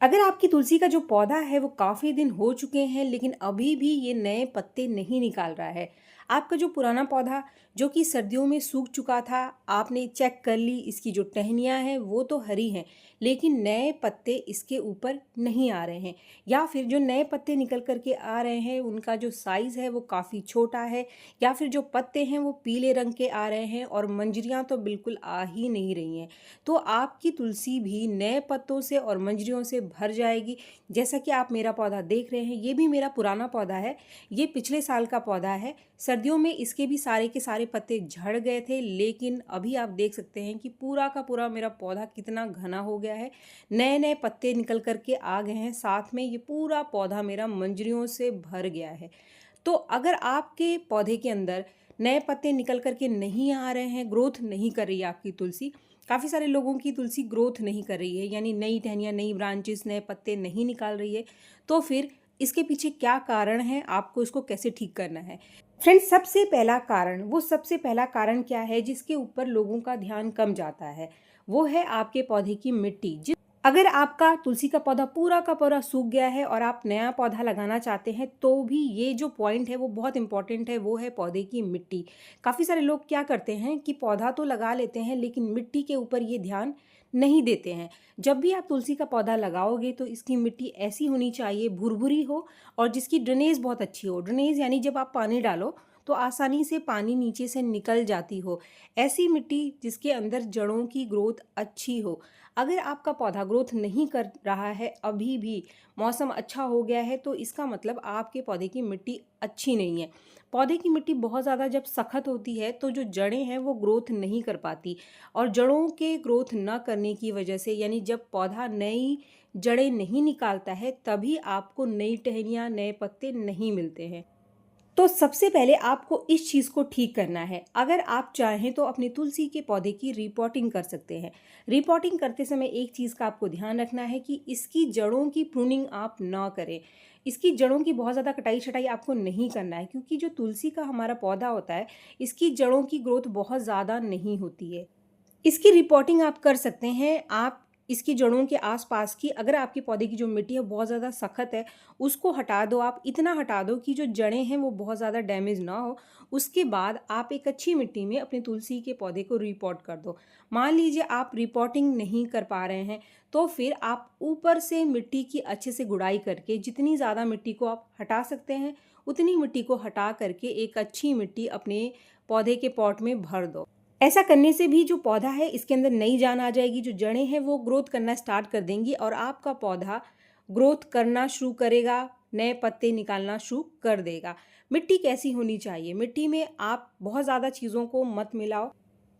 अगर आपकी तुलसी का जो पौधा है वो काफ़ी दिन हो चुके हैं लेकिन अभी भी ये नए पत्ते नहीं निकाल रहा है। आपका जो पुराना पौधा जो कि सर्दियों में सूख चुका था, आपने चेक कर ली इसकी जो टहनियाँ हैं वो तो हरी हैं, लेकिन नए पत्ते इसके ऊपर नहीं आ रहे हैं। या फिर जो नए पत्ते निकल कर के आ रहे हैं उनका जो साइज़ है वो काफ़ी छोटा है, या फिर जो पत्ते हैं वो पीले रंग के आ रहे हैं और मंजरियाँ तो बिल्कुल आ ही नहीं रही हैं। तो आपकी तुलसी भी नए पत्तों से और मंजरियों से भर जाएगी। जैसा कि आप मेरा पौधा देख रहे हैं, ये भी मेरा पुराना पौधा है। ये पिछले साल का पौधा है। सर्दियों में इसके भी सारे के सारे पत्ते झड़ गए थे, लेकिन अभी आप देख सकते हैं कि पूरा का पूरा मेरा पौधा कितना घना हो गया है। नए नए पत्ते निकल कर के आ गए हैं, साथ में ये पूरा पौधा मेरा मंजरियों से भर गया है। तो अगर आपके पौधे के अंदर नए पत्ते निकल कर के नहीं आ रहे हैं, ग्रोथ नहीं कर रही है आपकी तुलसी, काफ़ी सारे लोगों की तुलसी ग्रोथ नहीं कर रही है, यानी नई टहनियाँ, नई ब्रांचेस, नए पत्ते नहीं निकाल रही है, तो फिर इसके पीछे क्या कारण है, आपको इसको कैसे ठीक करना है? फ्रेंड्स, सबसे पहला कारण क्या है जिसके ऊपर लोगों का ध्यान कम जाता है? वो है आपके पौधे की मिट्टी। अगर आपका तुलसी का पौधा पूरा का पूरा सूख गया है और आप नया पौधा लगाना चाहते हैं, तो भी ये जो पॉइंट है वो बहुत इंपॉर्टेंट है, वो है पौधे की मिट्टी। काफ़ी सारे लोग क्या करते हैं कि पौधा तो लगा लेते हैं लेकिन मिट्टी के ऊपर ये ध्यान नहीं देते हैं। जब भी आप तुलसी का पौधा लगाओगे तो इसकी मिट्टी ऐसी होनी चाहिए, भुरभुरी हो और जिसकी ड्रेनेज बहुत अच्छी हो। ड्रेनेज यानी जब आप पानी डालो तो आसानी से पानी नीचे से निकल जाती हो। ऐसी मिट्टी जिसके अंदर जड़ों की ग्रोथ अच्छी हो। अगर आपका पौधा ग्रोथ नहीं कर रहा है, अभी भी मौसम अच्छा हो गया है, तो इसका मतलब आपके पौधे की मिट्टी अच्छी नहीं है। पौधे की मिट्टी बहुत ज़्यादा जब सख्त होती है तो जो जड़ें हैं वो ग्रोथ नहीं कर पाती, और जड़ों के ग्रोथ न करने की वजह से, यानी जब पौधा नई जड़ें नहीं निकालता है, तभी आपको नई टहनियाँ, नए पत्ते नहीं मिलते हैं। तो सबसे पहले आपको इस चीज़ को ठीक करना है। अगर आप चाहें तो अपनी तुलसी के पौधे की रिपोर्टिंग कर सकते हैं। रिपोर्टिंग करते समय एक चीज़ का आपको ध्यान रखना है कि इसकी जड़ों की प्रूनिंग आप ना करें। इसकी जड़ों की बहुत ज़्यादा कटाई-छटाई आपको नहीं करना है, क्योंकि जो तुलसी का हमारा पौधा होता है, इसकी जड़ों की ग्रोथ बहुत ज़्यादा नहीं होती है। इसकी रिपोर्टिंग आप कर सकते हैं। आप इसकी जड़ों के आसपास की, अगर आपके पौधे की जो मिट्टी है बहुत ज़्यादा सख्त है, उसको हटा दो। आप इतना हटा दो कि जो जड़ें हैं वो बहुत ज़्यादा डैमेज ना हो। उसके बाद आप एक अच्छी मिट्टी में अपने तुलसी के पौधे को रिपोर्ट कर दो। मान लीजिए आप रिपोर्टिंग नहीं कर पा रहे हैं, तो फिर आप ऊपर से मिट्टी की अच्छे से गुड़ाई करके, जितनी ज़्यादा मिट्टी को आप हटा सकते हैं उतनी मिट्टी को हटा करके एक अच्छी मिट्टी अपने पौधे के पॉट में भर दो। ऐसा करने से भी जो पौधा है इसके अंदर नई जान आ जाएगी, जो जड़ें हैं वो ग्रोथ करना स्टार्ट कर देंगी और आपका पौधा ग्रोथ करना शुरू करेगा, नए पत्ते निकालना शुरू कर देगा। मिट्टी कैसी होनी चाहिए? मिट्टी में आप बहुत ज़्यादा चीज़ों को मत मिलाओ।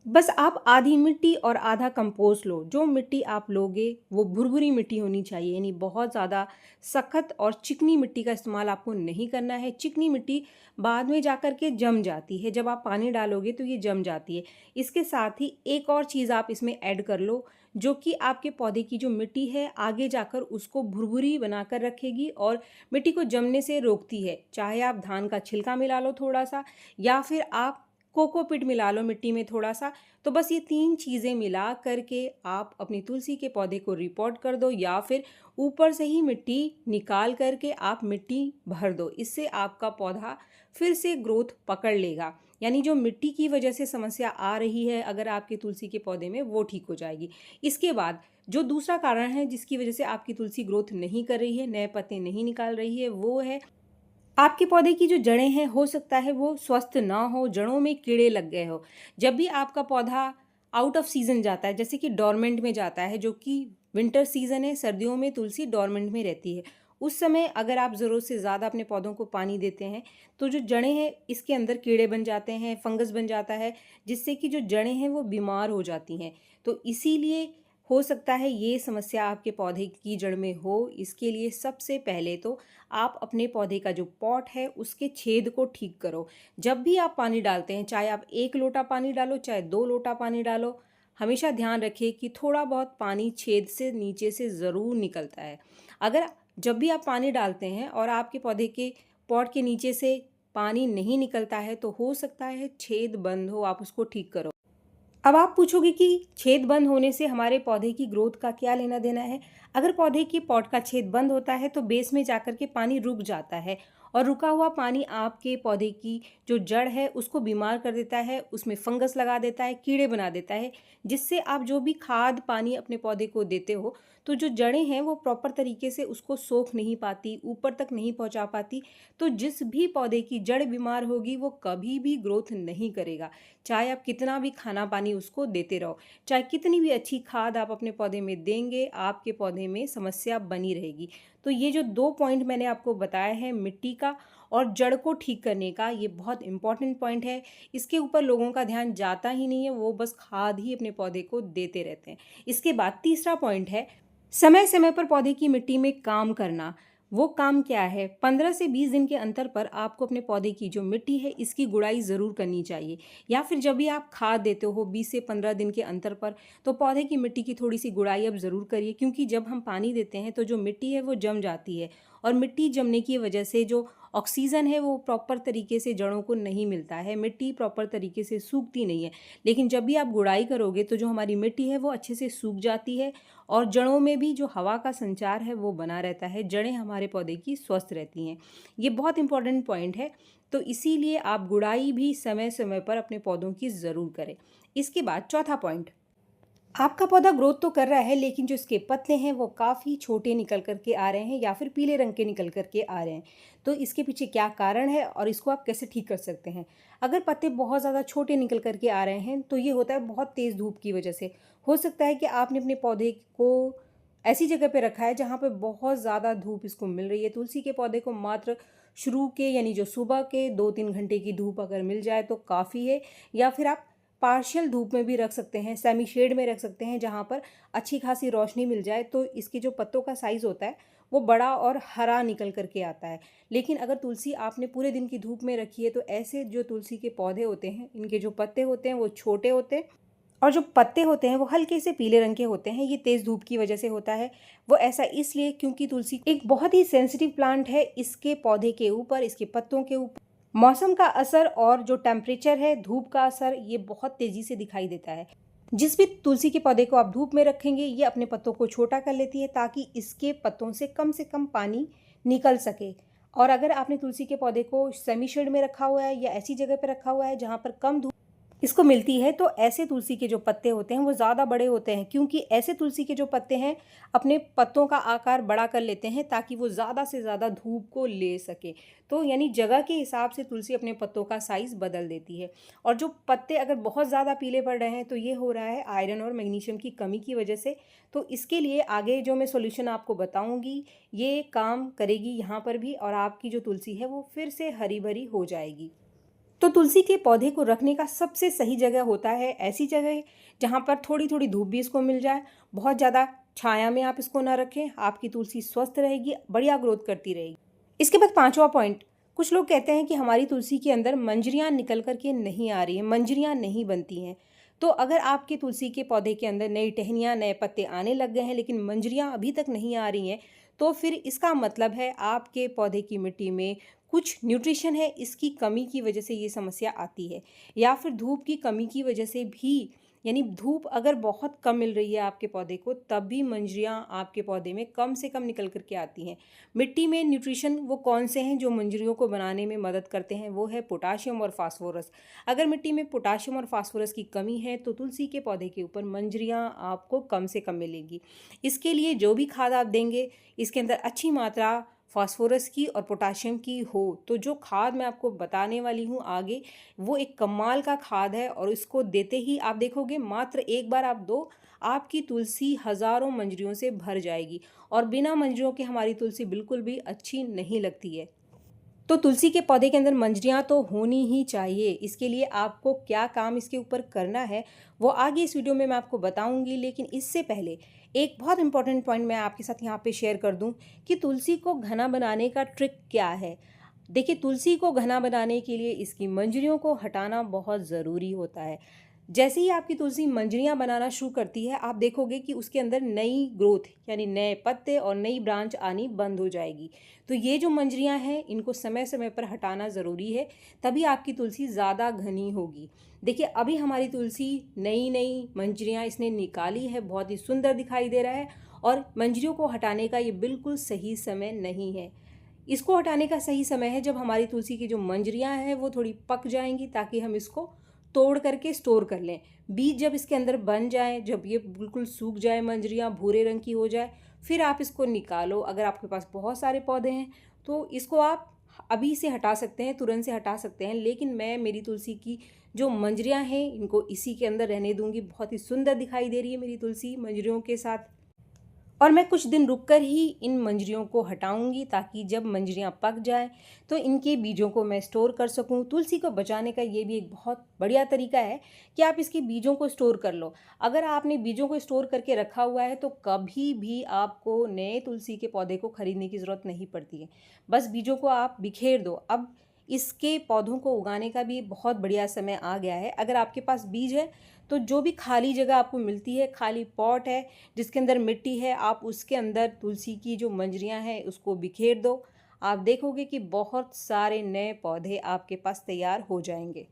बस आप आधी मिट्टी और आधा कंपोस्ट लो। जो मिट्टी आप लोगे वो भुरभुरी मिट्टी होनी चाहिए, यानी बहुत ज़्यादा सख्त और चिकनी मिट्टी का इस्तेमाल आपको नहीं करना है। चिकनी मिट्टी बाद में जाकर के जम जाती है, जब आप पानी डालोगे तो ये जम जाती है। इसके साथ ही एक और चीज़ आप इसमें ऐड कर लो, जो कि आपके पौधे की जो मिट्टी है आगे जाकर उसको भुरभुरी बनाकर रखेगी और मिट्टी को जमने से रोकती है। चाहे आप धान का छिलका मिला लो थोड़ा सा, या फिर आप कोकोपीट मिला लो मिट्टी में थोड़ा सा। तो बस ये 3 चीज़ें मिला करके आप अपनी तुलसी के पौधे को रिपोर्ट कर दो, या फिर ऊपर से ही मिट्टी निकाल करके आप मिट्टी भर दो। इससे आपका पौधा फिर से ग्रोथ पकड़ लेगा, यानी जो मिट्टी की वजह से समस्या आ रही है अगर आपके तुलसी के पौधे में, वो ठीक हो जाएगी। इसके बाद जो दूसरा कारण है जिसकी वजह से आपकी तुलसी ग्रोथ नहीं कर रही है, नए पत्ते नहीं निकाल रही है, वो है आपके पौधे की जो जड़ें हैं, हो सकता है वो स्वस्थ ना हो, जड़ों में कीड़े लग गए हो। जब भी आपका पौधा आउट ऑफ सीज़न जाता है, जैसे कि डोरमेंट में जाता है, जो कि विंटर सीज़न है, सर्दियों में तुलसी डोरमेंट में रहती है। उस समय अगर आप ज़रूरत से ज़्यादा अपने पौधों को पानी देते हैं, तो जो जड़ें हैं इसके अंदर कीड़े बन जाते हैं, फंगस बन जाता है, जिससे कि जो जड़ें हैं वो बीमार हो जाती हैं। तो इसीलिए हो सकता है ये समस्या आपके पौधे की जड़ में हो। इसके लिए सबसे पहले तो आप अपने पौधे का जो पॉट है उसके छेद को ठीक करो। जब भी आप पानी डालते हैं, चाहे आप 1 लोटा पानी डालो चाहे 2 लोटा पानी डालो, हमेशा ध्यान रखिए कि थोड़ा बहुत पानी छेद से नीचे से ज़रूर निकलता है। अगर जब भी आप पानी डालते हैं और आपके पौधे के पॉट के नीचे से पानी नहीं निकलता है, तो हो सकता है छेद बंद हो, आप उसको ठीक करो। अब आप पूछोगे कि छेद बंद होने से हमारे पौधे की ग्रोथ का क्या लेना देना है। अगर पौधे की पॉट का छेद बंद होता है तो बेस में जाकर के पानी रुक जाता है और रुका हुआ पानी आपके पौधे की जो जड़ है उसको बीमार कर देता है, उसमें फंगस लगा देता है, कीड़े बना देता है, जिससे आप जो भी खाद पानी अपने पौधे को देते हो तो जो जड़ें हैं वो प्रॉपर तरीके से उसको सोख नहीं पाती, ऊपर तक नहीं पहुंचा पाती। तो जिस भी पौधे की जड़ बीमार होगी वो कभी भी ग्रोथ नहीं करेगा, चाहे आप कितना भी खाना पानी उसको देते रहो, चाहे कितनी भी अच्छी खाद आप अपने पौधे में देंगे, आपके पौधे में समस्या बनी रहेगी। तो ये जो 2 पॉइंट मैंने आपको बताया है, मिट्टी का और जड़ को ठीक करने का, ये बहुत इंपॉर्टेंट पॉइंट है। इसके ऊपर लोगों का ध्यान जाता ही नहीं है, वो बस खाद ही अपने पौधे को देते रहते हैं। इसके बाद तीसरा पॉइंट है समय समय पर पौधे की मिट्टी में काम करना। वो काम क्या है? 15 से 20 दिन के अंतर पर आपको अपने पौधे की जो मिट्टी है इसकी गुड़ाई ज़रूर करनी चाहिए, या फिर जब भी आप खाद देते हो 20 से 15 दिन के अंतर पर, तो पौधे की मिट्टी की थोड़ी सी गुड़ाई अब ज़रूर करिए, क्योंकि जब हम पानी देते हैं तो जो मिट्टी है वो जम जाती है और मिट्टी जमने की वजह से जो ऑक्सीजन है वो प्रॉपर तरीके से जड़ों को नहीं मिलता है, मिट्टी प्रॉपर तरीके से सूखती नहीं है। लेकिन जब भी आप गुड़ाई करोगे तो जो हमारी मिट्टी है वो अच्छे से सूख जाती है और जड़ों में भी जो हवा का संचार है वो बना रहता है, जड़ें हमारे पौधे की स्वस्थ रहती हैं। ये बहुत इंपॉर्टेंट पॉइंट है, तो इसीलिए आप गुड़ाई भी समय समय पर अपने पौधों की ज़रूर करें। इसके बाद चौथा पॉइंट, आपका पौधा ग्रोथ तो कर रहा है लेकिन जो इसके पत्ते हैं वो काफ़ी छोटे निकल कर के आ रहे हैं या फिर पीले रंग के निकल कर के आ रहे हैं। तो इसके पीछे क्या कारण है और इसको आप कैसे ठीक कर सकते हैं? अगर पत्ते बहुत ज़्यादा छोटे निकल कर के आ रहे हैं तो ये होता है बहुत तेज़ धूप की वजह से। हो सकता है कि आपने अपने पौधे को ऐसी जगह पे रखा है जहाँ पे बहुत ज़्यादा धूप इसको मिल रही है। तुलसी के पौधे को मात्र शुरू के यानी जो सुबह के 2-3 घंटे की धूप अगर मिल जाए तो काफ़ी है, या फिर आप पार्शियल धूप में भी रख सकते हैं, सेमी शेड में रख सकते हैं जहाँ पर अच्छी खासी रोशनी मिल जाए, तो इसके जो पत्तों का साइज़ होता है वो बड़ा और हरा निकल कर के आता है। लेकिन अगर तुलसी आपने पूरे दिन की धूप में रखी है तो ऐसे जो तुलसी के पौधे होते हैं इनके जो पत्ते होते हैं वो छोटे होते हैं और जो पत्ते होते हैं वो हल्के से पीले रंग के होते हैं। ये तेज़ धूप की वजह से होता है। वो ऐसा इसलिए क्योंकि तुलसी एक बहुत ही सेंसिटिव प्लांट है। इसके पौधे के ऊपर, इसके पत्तों के ऊपर मौसम का असर और जो टेम्परेचर है, धूप का असर, ये बहुत तेज़ी से दिखाई देता है। जिस भी तुलसी के पौधे को आप धूप में रखेंगे ये अपने पत्तों को छोटा कर लेती है ताकि इसके पत्तों से कम पानी निकल सके। और अगर आपने तुलसी के पौधे को सेमी शेड में रखा हुआ है या ऐसी जगह पर रखा हुआ है जहाँ पर कम धूप इसको मिलती है, तो ऐसे तुलसी के जो पत्ते होते हैं वो ज़्यादा बड़े होते हैं, क्योंकि ऐसे तुलसी के जो पत्ते हैं अपने पत्तों का आकार बड़ा कर लेते हैं ताकि वो ज़्यादा से ज़्यादा धूप को ले सके। तो यानी जगह के हिसाब से तुलसी अपने पत्तों का साइज़ बदल देती है। और जो पत्ते अगर बहुत ज़्यादा पीले पड़ रहे हैं तो ये हो रहा है आयरन और मैग्नीशियम की कमी की वजह से। तो इसके लिए आगे जो मैं सॉल्यूशन आपको बताऊँगी ये काम करेगी यहाँ पर भी, और आपकी जो तुलसी है वो फिर से हरी भरी हो जाएगी। तो तुलसी के पौधे को रखने का सबसे सही जगह होता है ऐसी जगह जहाँ पर थोड़ी थोड़ी धूप भी इसको मिल जाए। बहुत ज़्यादा छाया में आप इसको ना रखें, आपकी तुलसी स्वस्थ रहेगी, बढ़िया ग्रोथ करती रहेगी। इसके बाद पांचवा पॉइंट, कुछ लोग कहते हैं कि हमारी तुलसी के अंदर मंजरियाँ निकल कर के नहीं आ रही हैं, मंजरियाँ नहीं बनती हैं। तो अगर आपके तुलसी के पौधे के अंदर नई टहनियाँ, नए पत्ते आने लग गए हैं लेकिन मंजरियाँ अभी तक नहीं आ रही हैं, तो फिर इसका मतलब है आपके पौधे की मिट्टी में कुछ न्यूट्रिशन है, इसकी कमी की वजह से ये समस्या आती है। या फिर धूप की कमी की वजह से भी, यानी धूप अगर बहुत कम मिल रही है आपके पौधे को तब भी मंजरियाँ आपके पौधे में कम से कम निकल करके आती हैं। मिट्टी में न्यूट्रिशन वो कौन से हैं जो मंजरियों को बनाने में मदद करते हैं? वो है पोटाशियम और फास्फोरस। अगर मिट्टी में पोटाशियम और फास्फोरस की कमी है तो तुलसी के पौधे के ऊपर मंजरियाँ आपको कम से कम मिलेंगी। इसके लिए जो भी खाद आप देंगे इसके अंदर अच्छी मात्रा फास्फोरस की और पोटाशियम की हो। तो जो खाद मैं आपको बताने वाली हूँ आगे, वो एक कमाल का खाद है और इसको देते ही आप देखोगे मात्र एक बार आप दो, आपकी तुलसी हज़ारों मंजरियों से भर जाएगी। और बिना मंजरियों के हमारी तुलसी बिल्कुल भी अच्छी नहीं लगती है। तो तुलसी के पौधे के अंदर मंजरियाँ तो होनी ही चाहिए। इसके लिए आपको क्या काम इसके ऊपर करना है वो आगे इस वीडियो में मैं आपको बताऊंगी, लेकिन इससे पहले एक बहुत इंपॉर्टेंट पॉइंट मैं आपके साथ यहाँ पे शेयर कर दूँ कि तुलसी को घना बनाने का ट्रिक क्या है। देखिए, तुलसी को घना बनाने के लिए इसकी मंजरियों को हटाना बहुत ज़रूरी होता है। जैसे ही आपकी तुलसी मंजरियाँ बनाना शुरू करती है, आप देखोगे कि उसके अंदर नई ग्रोथ यानी नए पत्ते और नई ब्रांच आनी बंद हो जाएगी। तो ये जो मंजरियाँ हैं, इनको समय-समय पर हटाना ज़रूरी है, तभी आपकी तुलसी ज़्यादा घनी होगी। देखिए, अभी हमारी तुलसी नई-नई मंजरियाँ इसने निकाली है, बहुत ही सुंदर दिखाई दे रहा है और मंजरियों को हटाने का ये बिल्कुल सही समय नहीं है। इसको हटाने का सही समय है जब हमारी तुलसी की जो मंजरियाँ हैं, वो थोड़ी पक जाएँगी, ताकि हम इसको तोड़ करके स्टोर कर लें। बीज जब इसके अंदर बन जाएँ, जब ये बिल्कुल सूख जाए, मंजरियाँ भूरे रंग की हो जाए, फिर आप इसको निकालो। अगर आपके पास बहुत सारे पौधे हैं, तो इसको आप अभी से हटा सकते हैं, तुरंत से हटा सकते हैं। लेकिन मैं मेरी तुलसी की जो मंजरियाँ हैं, इनको इसी के अंदर रहने दूँगी। बहुत ही सुंदर दिखाई दे रही है मेरी तुलसी मंजरियों के साथ। और मैं कुछ दिन रुककर ही इन मंजरियों को हटाऊंगी, ताकि जब मंजरियाँ पक जाएं तो इनके बीजों को मैं स्टोर कर सकूं। तुलसी को बचाने का ये भी एक बहुत बढ़िया तरीका है कि आप इसके बीजों को स्टोर कर लो। अगर आपने बीजों को स्टोर करके रखा हुआ है, तो कभी भी आपको नए तुलसी के पौधे को खरीदने की ज़रूरत नहीं पड़ती है। बस बीजों को आप बिखेर दो। अब इसके पौधों को उगाने का भी बहुत बढ़िया समय आ गया है। अगर आपके पास बीज है, तो जो भी खाली जगह आपको मिलती है, खाली पॉट है जिसके अंदर मिट्टी है, आप उसके अंदर तुलसी की जो मंजरियाँ हैं उसको बिखेर दो। आप देखोगे कि बहुत सारे नए पौधे आपके पास तैयार हो जाएंगे।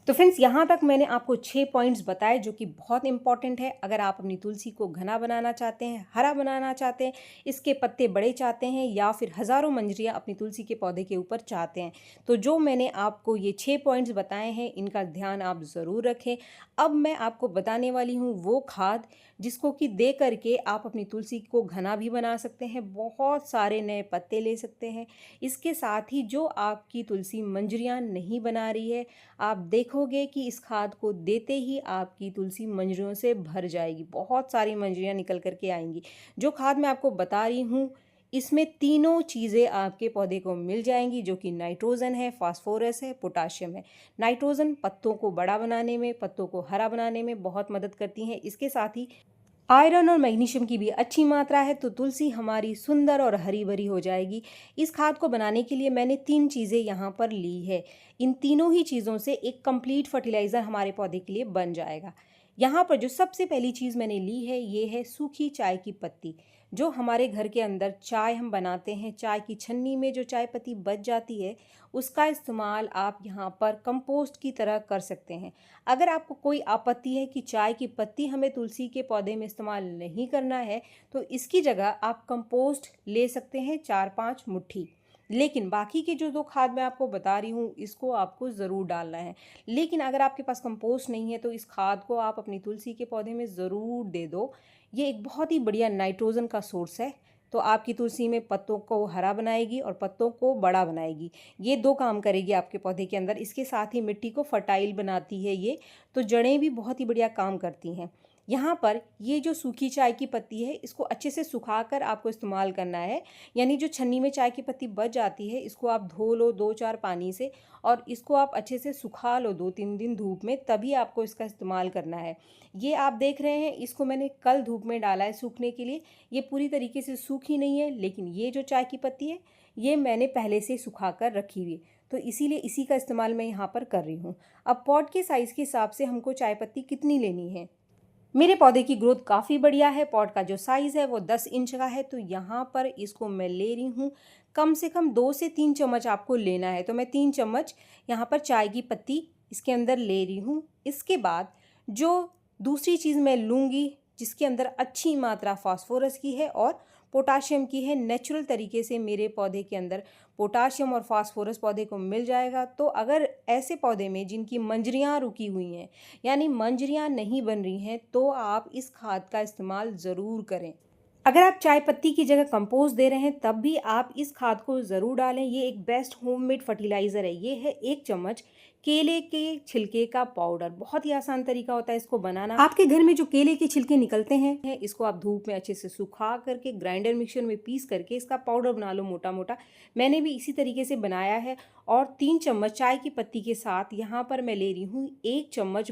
तो फ्रेंड्स, यहाँ तक मैंने आपको 6 पॉइंट्स बताए, जो कि बहुत इंपॉर्टेंट है। अगर आप अपनी तुलसी को घना बनाना चाहते हैं, हरा बनाना चाहते हैं, इसके पत्ते बड़े चाहते हैं, या फिर हज़ारों मंजरियाँ अपनी तुलसी के पौधे के ऊपर चाहते हैं, तो जो मैंने आपको ये 6 पॉइंट्स बताए हैं, इनका ध्यान आप ज़रूर रखें। अब मैं आपको बताने वाली हूँ वो खाद जिसको कि दे करके आप अपनी तुलसी को घना भी बना सकते हैं, बहुत सारे नए पत्ते ले सकते हैं। इसके साथ ही जो आपकी तुलसी मंजरियाँ नहीं बना रही है, आप देखोगे कि इस खाद को देते ही आपकी तुलसी मंजरियों से भर जाएगी, बहुत सारी मंजरियाँ निकल कर के आएंगी। जो खाद मैं आपको बता रही हूँ, इसमें तीनों चीज़ें आपके पौधे को मिल जाएंगी, जो कि नाइट्रोजन है, फास्फोरस है, पोटाशियम है। नाइट्रोजन पत्तों को बड़ा बनाने में, पत्तों को हरा बनाने में बहुत मदद करती है। इसके साथ ही आयरन और मैग्नीशियम की भी अच्छी मात्रा है, तो तुलसी हमारी सुंदर और हरी भरी हो जाएगी। इस खाद को बनाने के लिए मैंने 3 चीज़ें यहाँ पर ली है। इन तीनों ही चीज़ों से एक कंप्लीट फर्टिलाइज़र हमारे पौधे के लिए बन जाएगा। यहाँ पर जो सबसे पहली चीज़ मैंने ली है, ये है सूखी चाय की पत्ती। जो हमारे घर के अंदर चाय हम बनाते हैं, चाय की छन्नी में जो चाय पत्ती बच जाती है, उसका इस्तेमाल आप यहाँ पर कंपोस्ट की तरह कर सकते हैं। अगर आपको कोई आपत्ति है कि चाय की पत्ती हमें तुलसी के पौधे में इस्तेमाल नहीं करना है, तो इसकी जगह आप कंपोस्ट ले सकते हैं 4-5 मुट्ठी। लेकिन बाकी के जो 2 खाद मैं आपको बता रही हूँ, इसको आपको ज़रूर डालना है। लेकिन अगर आपके पास कंपोस्ट नहीं है, तो इस खाद को आप अपनी तुलसी के पौधे में ज़रूर दे दो। ये एक बहुत ही बढ़िया नाइट्रोजन का सोर्स है। तो आपकी तुलसी में पत्तों को हरा बनाएगी और पत्तों को बड़ा बनाएगी। ये 2 काम करेगी आपके पौधे के अंदर। इसके साथ ही मिट्टी को फर्टाइल बनाती है ये, तो जड़ें भी बहुत ही बढ़िया काम करती हैं। यहाँ पर ये जो सूखी चाय की पत्ती है, इसको अच्छे से सुखाकर आपको इस्तेमाल करना है। यानी जो छन्नी में चाय की पत्ती बच जाती है, इसको आप धो लो 2-4 पानी से, और इसको आप अच्छे से सुखा लो 2-3 दिन धूप में, तभी आपको इसका इस्तेमाल करना है। ये आप देख रहे हैं, इसको मैंने कल धूप में डाला है सूखने के लिए। ये पूरी तरीके से सूखी नहीं है, लेकिन ये जो चाय की पत्ती है, ये मैंने पहले से सुखा कर रखी हुई है, तो इसीलिए इसी का इस्तेमाल मैं यहाँ पर कर रही हूँ। अब पॉट के साइज़ के हिसाब से हमको चाय पत्ती कितनी लेनी है। मेरे पौधे की ग्रोथ काफ़ी बढ़िया है। पॉट का जो साइज़ है वो 10 इंच का है, तो यहाँ पर इसको मैं ले रही हूँ, कम से कम 2 से 3 चम्मच आपको लेना है। तो मैं 3 चम्मच यहाँ पर चाय की पत्ती इसके अंदर ले रही हूँ। इसके बाद जो दूसरी चीज़ मैं लूँगी, जिसके अंदर अच्छी मात्रा फास्फोरस की है और पोटाशियम की है, नेचुरल तरीके से मेरे पौधे के अंदर पोटाशियम और फास्फोरस पौधे को मिल जाएगा। तो अगर ऐसे पौधे में जिनकी मंजरियाँ रुकी हुई हैं, यानी मंजरियाँ नहीं बन रही हैं, तो आप इस खाद का इस्तेमाल ज़रूर करें। अगर आप चाय पत्ती की जगह कंपोस्ट दे रहे हैं, तब भी आप इस खाद को ज़रूर डालें। ये एक बेस्ट होममेड फर्टिलाइज़र है। ये है 1 चम्मच केले के छिलके का पाउडर। बहुत ही आसान तरीका होता है इसको बनाना। आपके घर में जो केले के छिलके निकलते हैं, इसको आप धूप में अच्छे से सुखा करके ग्राइंडर मिक्सर में पीस करके इसका पाउडर बना लो मोटा मोटा। मैंने भी इसी तरीके से बनाया है। और 3 चम्मच चाय की पत्ती के साथ यहाँ पर मैं ले रही हूँ 1 चम्मच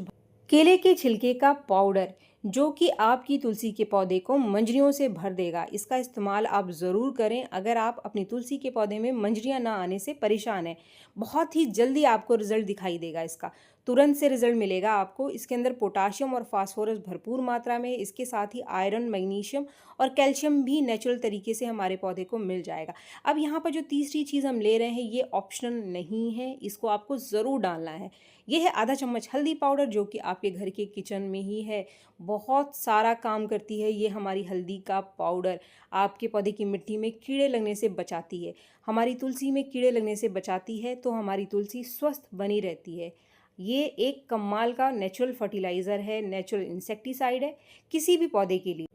केले के छिलके का पाउडर, जो कि आपकी तुलसी के पौधे को मंजरियों से भर देगा। इसका इस्तेमाल आप ज़रूर करें अगर आप अपनी तुलसी के पौधे में मंजरियां ना आने से परेशान हैं। बहुत ही जल्दी आपको रिजल्ट दिखाई देगा इसका। तुरंत से रिजल्ट मिलेगा आपको। इसके अंदर पोटाशियम और फास्फोरस भरपूर मात्रा में, इसके साथ ही आयरन, मैग्नीशियम और कैल्शियम भी नेचुरल तरीके से हमारे पौधे को मिल जाएगा। अब यहाँ पर जो तीसरी चीज़ हम ले रहे हैं ये ऑप्शनल नहीं है, इसको आपको ज़रूर डालना है। ये है आधा चम्मच हल्दी पाउडर, जो कि आपके घर के किचन में ही है। बहुत सारा काम करती है ये हमारी हल्दी का पाउडर। आपके पौधे की मिट्टी में कीड़े लगने से बचाती है, हमारी तुलसी में कीड़े लगने से बचाती है, तो हमारी तुलसी स्वस्थ बनी रहती है। ये एक कमाल का नेचुरल फर्टिलाइज़र है, नेचुरल इंसेक्टिसाइड है किसी भी पौधे के लिए।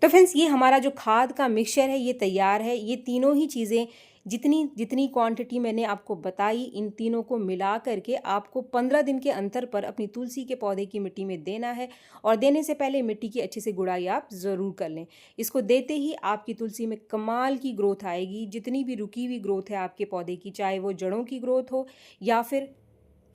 तो फ्रेंड्स, ये हमारा जो खाद का मिक्सचर है ये तैयार है। ये तीनों ही चीज़ें जितनी जितनी क्वांटिटी मैंने आपको बताई, इन तीनों को मिला करके आपको 15 दिन के अंतर पर अपनी तुलसी के पौधे की मिट्टी में देना है। और देने से पहले मिट्टी की अच्छे से गुड़ाई आप ज़रूर कर लें। इसको देते ही आपकी तुलसी में कमाल की ग्रोथ आएगी। जितनी भी रुकी हुई ग्रोथ है आपके पौधे की, चाहे वो जड़ों की ग्रोथ हो या फिर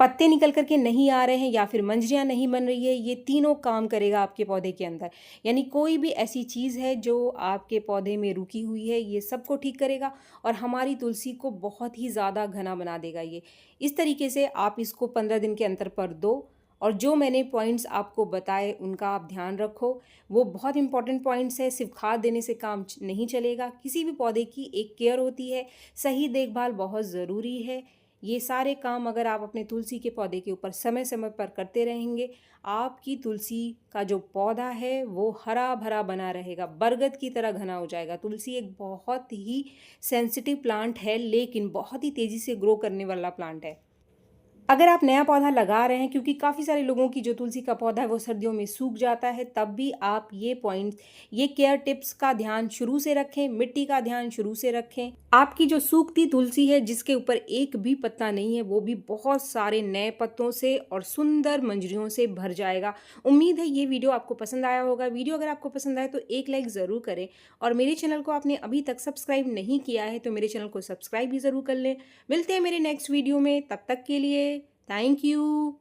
पत्ते निकल करके नहीं आ रहे हैं या फिर मंजरियाँ नहीं बन रही है, ये तीनों काम करेगा आपके पौधे के अंदर। यानी कोई भी ऐसी चीज़ है जो आपके पौधे में रुकी हुई है, ये सबको ठीक करेगा और हमारी तुलसी को बहुत ही ज़्यादा घना बना देगा ये। इस तरीके से आप इसको 15 दिन के अंतर पर दो। और जो मैंने पॉइंट्स आपको बताए उनका आप ध्यान रखो, वो बहुत इंपॉर्टेंट पॉइंट्स है। सिर्फ खाद देने से काम नहीं चलेगा, किसी भी पौधे की एक केयर होती है, सही देखभाल बहुत ज़रूरी है। ये सारे काम अगर आप अपने तुलसी के पौधे के ऊपर समय समय पर करते रहेंगे, आपकी तुलसी का जो पौधा है वो हरा भरा बना रहेगा, बरगद की तरह घना हो जाएगा। तुलसी एक बहुत ही सेंसिटिव प्लांट है, लेकिन बहुत ही तेज़ी से ग्रो करने वाला प्लांट है। अगर आप नया पौधा लगा रहे हैं, क्योंकि काफ़ी सारे लोगों की जो तुलसी का पौधा है वो सर्दियों में सूख जाता है, तब भी आप ये पॉइंट्स, ये केयर टिप्स का ध्यान शुरू से रखें, मिट्टी का ध्यान शुरू से रखें। आपकी जो सूखती तुलसी है जिसके ऊपर एक भी पत्ता नहीं है, वो भी बहुत सारे नए पत्तों से और सुंदर मंजरियों से भर जाएगा। उम्मीद है ये वीडियो आपको पसंद आया होगा। वीडियो अगर आपको पसंद आए तो एक लाइक ज़रूर करें, और मेरे चैनल को आपने अभी तक सब्सक्राइब नहीं किया है तो मेरे चैनल को सब्सक्राइब भी ज़रूर कर लें। मिलते हैं मेरे नेक्स्ट वीडियो में, तब तक के लिए थैंक यू।